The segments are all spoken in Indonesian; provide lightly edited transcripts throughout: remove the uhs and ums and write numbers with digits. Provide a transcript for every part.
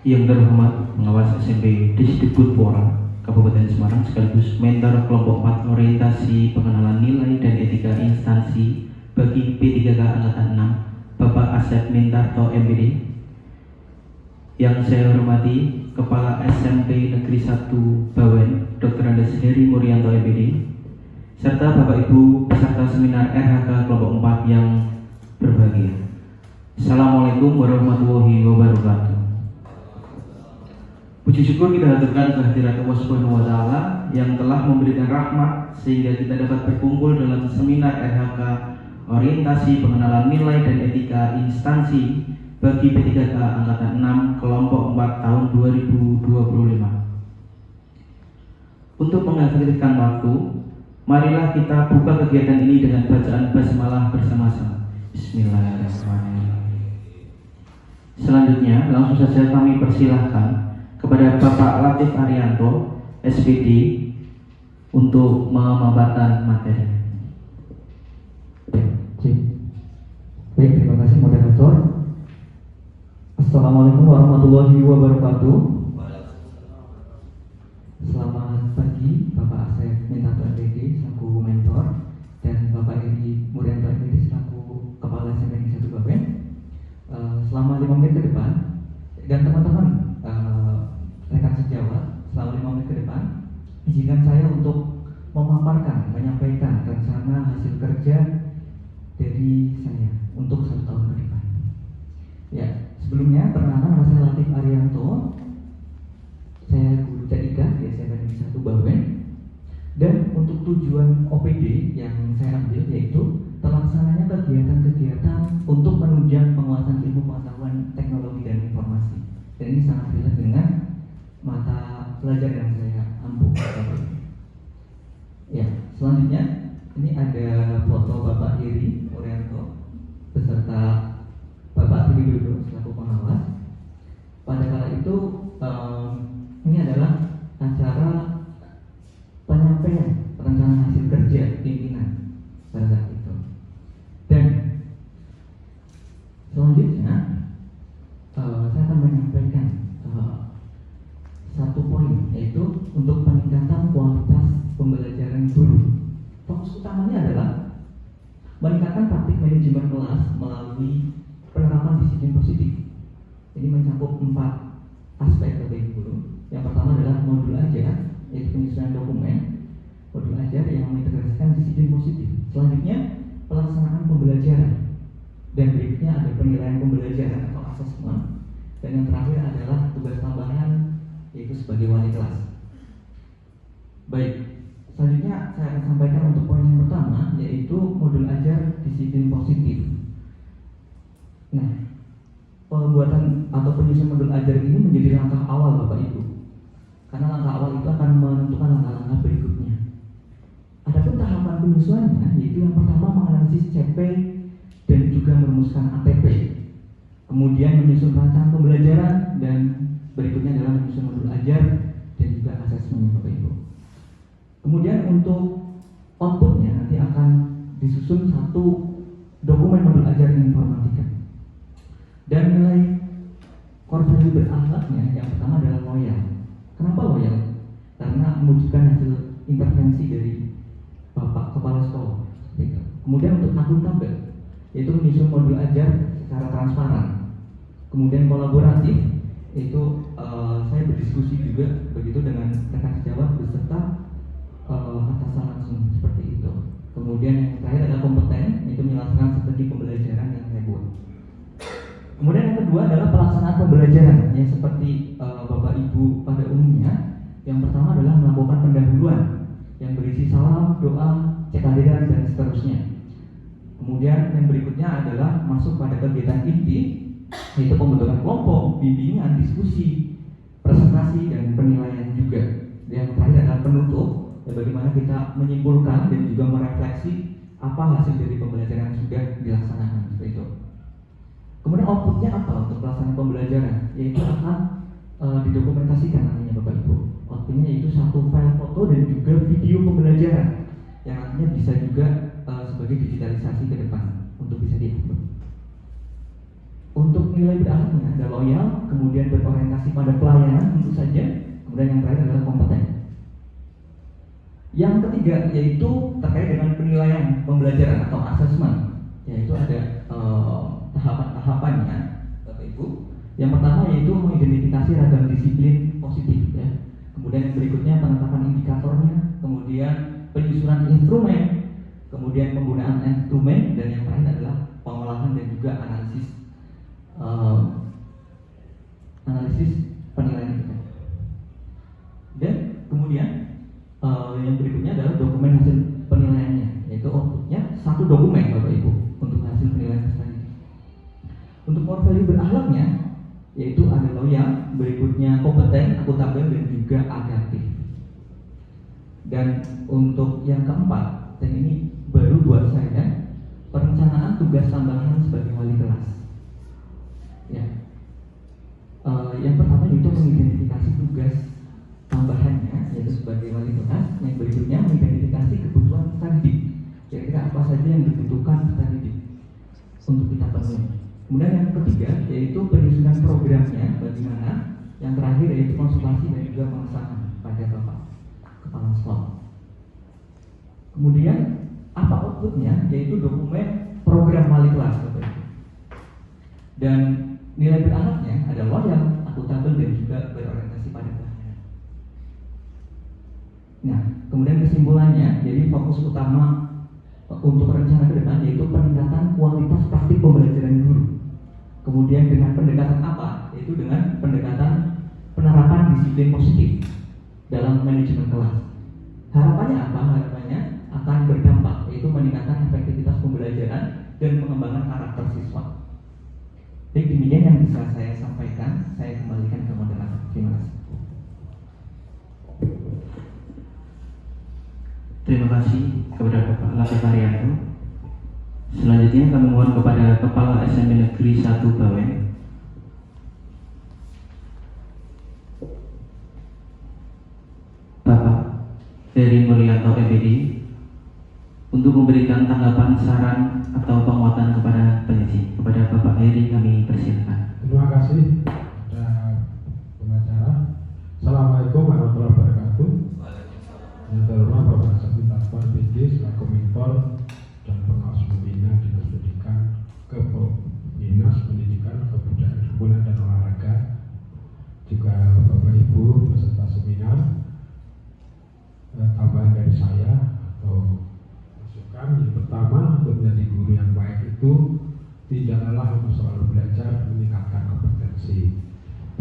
Yang terhormat pengawas SMP Disdikbud Pora Kabupaten Semarang sekaligus mentor kelompok 4 orientasi pengenalan nilai dan etika instansi bagi P3K Angkatan 6 Bapak Asep Mintarto MPD. Yang saya hormati Kepala SMP Negeri 1 Bawen Dr. Andes Heri Murianto MPD, serta Bapak Ibu peserta seminar RHK kelompok 4 yang berbahagia. Assalamualaikum warahmatullahi wabarakatuh. Puji syukur kita haturkan kehadirat Allah Subhanahu wa Ta'ala yang telah memberikan rahmat sehingga kita dapat berkumpul dalam seminar RHK orientasi pengenalan nilai dan etika instansi bagi P3K Angkatan 6 kelompok 4 tahun 2025. Untuk mengakhirkan waktu, marilah kita buka kegiatan ini dengan bacaan basmalah bersama-sama. Bismillahirrahmanirrahim. Selanjutnya, langsung saja kami persilahkan kepada Bapak Latif Arianto, SPD, untuk memaparkan materi. Baik, terima kasih moderator. Assalamualaikum warahmatullahi wabarakatuh. Selamat pagi Bapak Asep Mintarto MPD selaku mentor dan Bapak Heri Murianto MPD selaku Kepala SMP Negeri 1 Bawen. Selama 5 menit ke depan dan teman-teman rekan sejawat, selama 5 menit ke depan izinkan saya untuk memaparkan, menyampaikan rencana hasil kerja dari saya untuk 1 tahun ke depan. Ya, sebelumnya perkenalkan nama saya Latif Arianto. Saya guru TIK di SMP Negeri 1 Bawen. Dan untuk tujuan OPD yang saya ambil yaitu terlaksananya kegiatan-kegiatan untuk menunjang penguasaan ilmu pengetahuan teknologi dan informasi. Dan ini sangat relate dengan mata pelajaran yang saya ampuh. Ya, selanjutnya ini ada foto Bapak Heri Murianto beserta Bapak Widodo selaku pengawas. Pada kala itu ini adalah acara penyampaian rencana hasil kerja pimpinan pada saat itu. Dan selanjutnya saya akan menyampaikan satu poin, yaitu untuk peningkatan kualitas pembelajaran guru. Fokus utamanya adalah meningkatkan praktik manajemen kelas melalui penerapan disiplin positif. Ini mencakup 4 aspek bagi guru. Yang pertama adalah modul ajar, yaitu penyusunan dokumen, modul ajar yang mengintegrasikan disiplin positif. Selanjutnya pelaksanaan pembelajaran, dan berikutnya ada penilaian pembelajaran atau asesmen, dan yang terakhir adalah tugas tambahan, yaitu sebagai wali kelas. Baik, selanjutnya saya akan sampaikan untuk poin yang pertama, yaitu modul ajar disiplin positif. Nah, pembuatan atau penyusunan modul ajar ini menjadi langkah awal Bapak Ibu, karena langkah awal itu akan menentukan langkah-langkah berikutnya. Adapun tahapan penyusunannya, yaitu yang pertama menganalisis CP dan juga merumuskan ATP, kemudian menyusun rancangan pembelajaran, dan berikutnya adalah menyusun modul ajar dan juga asesmen Bapak Ibu. Kemudian untuk outputnya nanti akan disusun satu dokumen modul ajar informatika. Dan nilai core value berakhlaknya yang pertama adalah loyal. Kenapa loyal? Karena mewujudkan hasil intervensi dari Bapak Kepala Sekolah. Kemudian untuk akuntabel, yaitu menyusun modul ajar secara transparan. Kemudian kolaboratif, yaitu saya berdiskusi juga begitu dengan rekan sejawat beserta atasan langsung seperti itu. Kemudian yang terakhir adalah kompeten, yaitu menyelesaikan strategi pembelajaran yang saya buat. Kemudian yang kedua adalah pelaksanaan pembelajaran, yang seperti Bapak Ibu pada umumnya. Yang pertama adalah melakukan pendahuluan yang berisi salam, doa, cek hadiran, dan seterusnya. Kemudian yang berikutnya adalah masuk pada kegiatan inti, yaitu pembentukan kelompok, bimbingan, diskusi, presentasi, dan penilaian juga. Yang terakhir adalah penutup, ya, bagaimana kita menyimpulkan dan juga merefleksi apa hasil dari pembelajaran yang sudah dilaksanakan seperti itu. Kemudian outputnya apa untuk pelaksanaan pembelajaran, yaitu akan didokumentasikan nantinya Bapak Ibu. Outputnya yaitu satu file foto dan juga video pembelajaran yang nantinya bisa juga sebagai digitalisasi ke depan untuk bisa diupload. Untuk nilai berakhlaknya ada loyal, kemudian berorientasi pada pelayanan tentu saja, kemudian yang terakhir adalah kompeten. Yang ketiga yaitu terkait dengan penilaian pembelajaran atau assessment, yaitu ada tahapan-tahapannya, Bapak Ibu. Yang pertama yaitu mengidentifikasi ragam disiplin positif, ya. Kemudian yang berikutnya penetapan indikatornya, kemudian penyusunan instrumen, kemudian penggunaan instrumen, dan yang terakhir adalah pengolahan dan juga analisis penilaian kita. Dan kemudian yang berikutnya adalah dokumen hasil penilaiannya, yaitu outputnya satu dokumen, Bapak Ibu, untuk hasil penilaian tadi. Untuk core value berakhlaknya yaitu ada loyal, berikutnya kompeten, akuntabel, dan juga adaptif. Dan untuk yang keempat, dan ini baru buat saya, perencanaan tugas tambahan sebagai wali kelas. Ya, yang pertama yaitu mengidentifikasi tugas tambahannya, yaitu sebagai wali kelas. Yang berikutnya mengidentifikasi kebutuhan tadi, kira-kira apa saja yang dibutuhkan tadi untuk kita penuhi. Kemudian yang ketiga yaitu penyusunan programnya bagaimana. Yang terakhir yaitu konsultasi dan juga pengesahan pada Bapak Kepala Sekolah. Kemudian apa outputnya, yaitu dokumen program wali kelas, Bapak Ibu. Dan nilai berakhlaknya ada loyal, akuntabel, dan juga berorientasi pada pelayanan. Nah, kemudian kesimpulannya, jadi fokus utama untuk rencana ke depan yaitu peningkatan kualitas praktik pembelajaran guru. Kemudian dengan pendekatan apa? Yaitu dengan pendekatan penerapan disiplin positif dalam manajemen kelas. Harapannya apa? Harapannya akan berdampak, yaitu meningkatkan efektivitas pembelajaran dan mengembangkan karakter siswa. Jadi demikian yang bisa saya sampaikan. Saya kembalikan ke moderator. Terima kasih. Terima kasih kepada Bapak Latif Haryanto. Selanjutnya kami mohon kepada Kepala SMP Negeri 1 Bawen, Bapak Heri Mulyanto MPD, untuk memberikan tanggapan, saran, atau penguatan kepada penyaji. Kepada Bapak Heri kami persilakan. Terima kasih kepada pengacara. Assalamualaikum warahmatullahi wabarakatuh. Yang terhormat Bapak Sekretariat PD selaku Mentor dan Pengawas Pembina Dinas Pendidikan Dinas Pendidikan Kebudayaan Hiburan dan Olahraga, juga Bapak Ibu peserta seminar. Tambahan dari saya atau masukan yang pertama, untuk menjadi guru yang baik itu tidak lelah untuk selalu belajar meningkatkan kompetensi,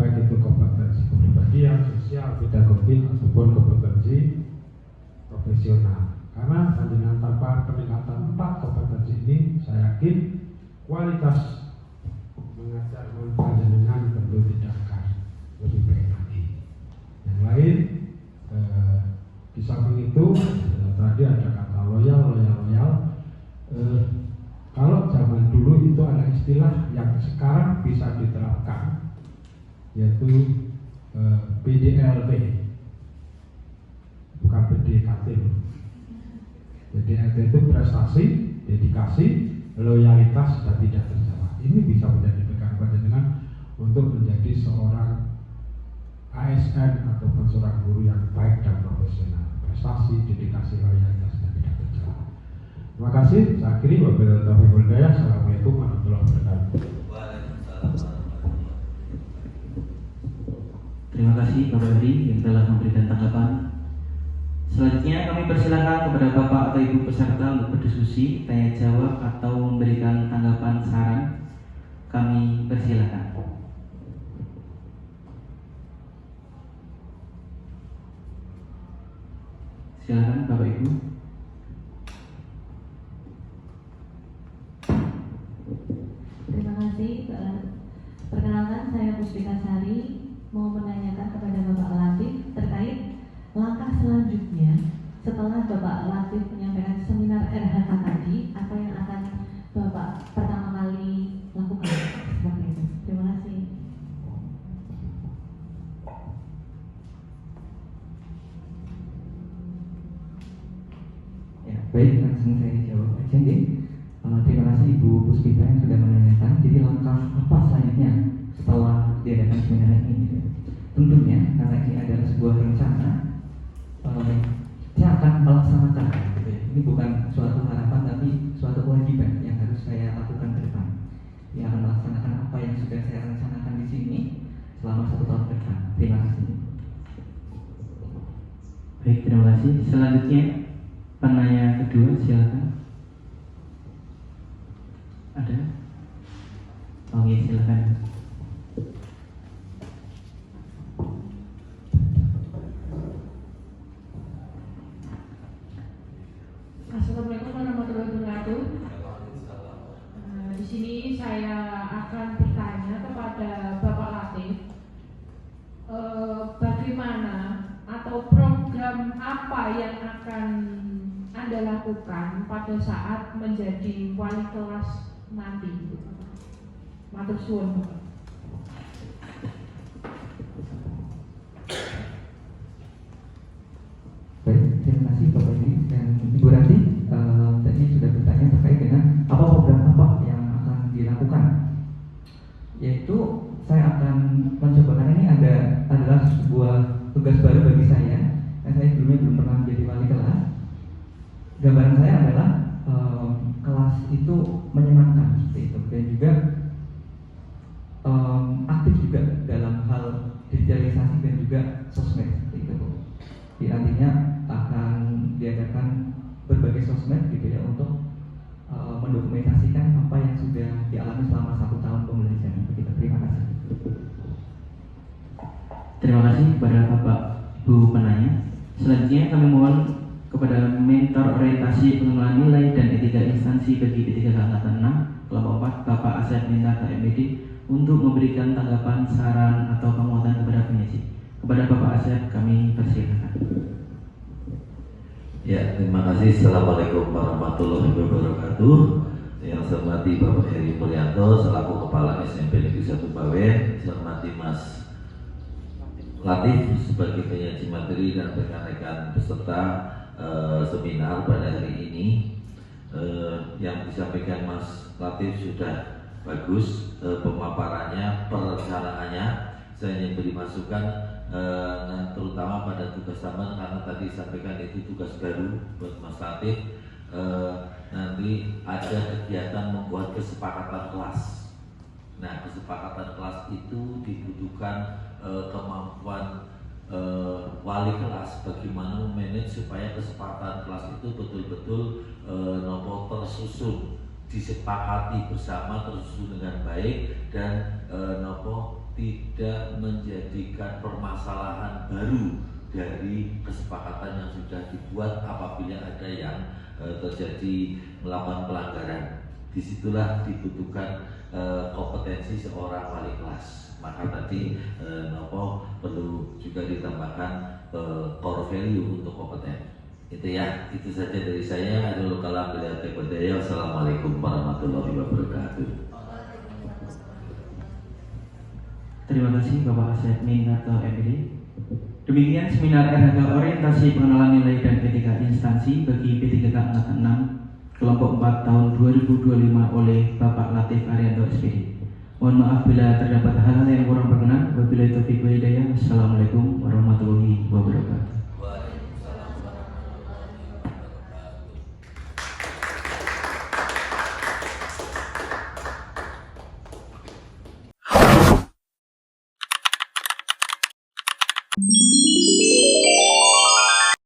baik itu kompetensi kepribadian, sosial, pedagogik, ataupun kompetensi profesional. Karena dengan tanpa peningkatan 4 kompetensi ini, saya yakin kualitas mengajar panjenengan tentu tidak akan lebih baik lagi. Yang lain, di samping itu tadi ada kata loyal. Kalau zaman dulu itu ada istilah yang sekarang bisa diterapkan, yaitu PDLT, bukan PDKT. PDLT itu prestasi, dedikasi, loyalitas, dan tidak terjawab. Ini bisa menjadi pegangan panjenengan untuk menjadi seorang ASN ataupun seorang guru yang baik dan profesional. Prestasi, dedikasi, loyalitas, dan tidak terjawab. Terima kasih. Saya akhiri. Wabillahi taufiq wal hidayah. Assalamualaikum warahmatullahi wabarakatuh. Terima kasih Bapak Heri yang telah memberikan tanggapan. Selanjutnya kami persilakan kepada Bapak atau Ibu peserta untuk berdiskusi, tanya jawab, atau memberikan tanggapan, saran. Kami persilakan. Silakan Bapak Ibu. Terima kasih. Perkenalkan, saya Puspika Sari, mau menanyakan kepada Bapak Latif terkait langkah selanjutnya setelah Bapak Latif menyampaikan seminar RHK tadi, apa yang akan Bapak pertama kali lakukan? Seperti itu. Terima kasih. Ya, baik, langsung saya jawab aja nih. Terima kasih Ibu Puspita yang sudah menanyakan. Jadi langkah apa saja diadakan seminar ini gitu. Tentunya karena ini adalah sebuah rencana, saya akan melaksanakan gitu ya. Ini bukan suatu harapan tapi suatu kewajiban yang harus saya lakukan ke depan. Yang akan melaksanakan apa yang sudah saya rencanakan di sini selama 1 tahun ke depan. Terima kasih. Baik, terima kasih. Selanjutnya penanya kedua, silakan. Ada? Oke, silakan. Assalamualaikum warahmatullahi wabarakatuh. Di sini saya akan bertanya kepada Bapak Latif, bagaimana atau program apa yang akan Anda lakukan pada saat menjadi wali kelas nanti? Matur suwun, Bapak. Baik, terima kasih Bapak Edi dan Ibu Ranti. Tadi sudah bertanya terkait dengan apa program apa yang akan dilakukan. Yaitu saya akan mencoba, karena ini adalah sebuah tugas baru bagi saya. Dan saya sebelumnya belum pernah menjadi wali kelas. Gambaran saya adalah kelas itu menyenangkan seperti itu, dan juga aktif juga dalam hal digitalisasi dan juga sosmed seperti itu. Jadi artinya akan diadakan berbagai sosmed gitu ya untuk mendokumentasikan apa yang sudah dialami selama 1 tahun pembelajaran. Begitu. Terima kasih. Terima kasih kepada Bapak Ibu penanya. Selanjutnya kami mohon kepada mentor orientasi pengenalan nilai dan etika instansi bagi P3K Angkatan 6 kelompok 4 Bapak Asep Minta KMPD untuk memberikan tanggapan, saran atau penguatan kepada penyaji. Kepada Bapak Asep kami persilakan. Ya, terima kasih. Assalamualaikum warahmatullahi wabarakatuh. Yang saya hormati Bapak Heri Mulyanto selaku Kepala SMP Negeri 1 Bawen, saya hormati Mas Latif sebagai penyaji materi dan rekan-rekan peserta seminar pada hari ini. Yang disampaikan Mas Latif sudah bagus, pemaparannya, perencanaannya. Saya ingin beri masukan, terutama pada tugas tambahan, karena tadi disampaikan itu tugas baru buat Mas Latif. Nanti ada kegiatan membuat kesepakatan kelas. Nah, kesepakatan kelas itu dibutuhkan kemampuan wali kelas bagaimana memanage supaya kesepakatan kelas itu betul-betul tersusun, disepakati bersama, tersusun dengan baik, dan tidak menjadikan permasalahan baru dari kesepakatan yang sudah dibuat apabila ada yang terjadi melakukan pelanggaran. Disitulah dibutuhkan kompetensi seorang wali kelas. Maka tadi perlu juga ditambahkan core value untuk kompeten. Itu ya, itu saja dari saya. Adul kalam bila taqwadaya. Assalamualaikum warahmatullahi wabarakatuh. Terima kasih Bapak Asep Minta KMPD. Demikian seminar RHK Orientasi Pengenalan Nilai dan Etika Instansi bagi P3K Angkatan 6 kelompok 4 tahun 2025 oleh Bapak Latif Arianto SPD. Mohon maaf bila terdapat hal-hal yang kurang berkenan. Wabillahi taufiq wal hidayah. Assalamualaikum warahmatullahi wabarakatuh.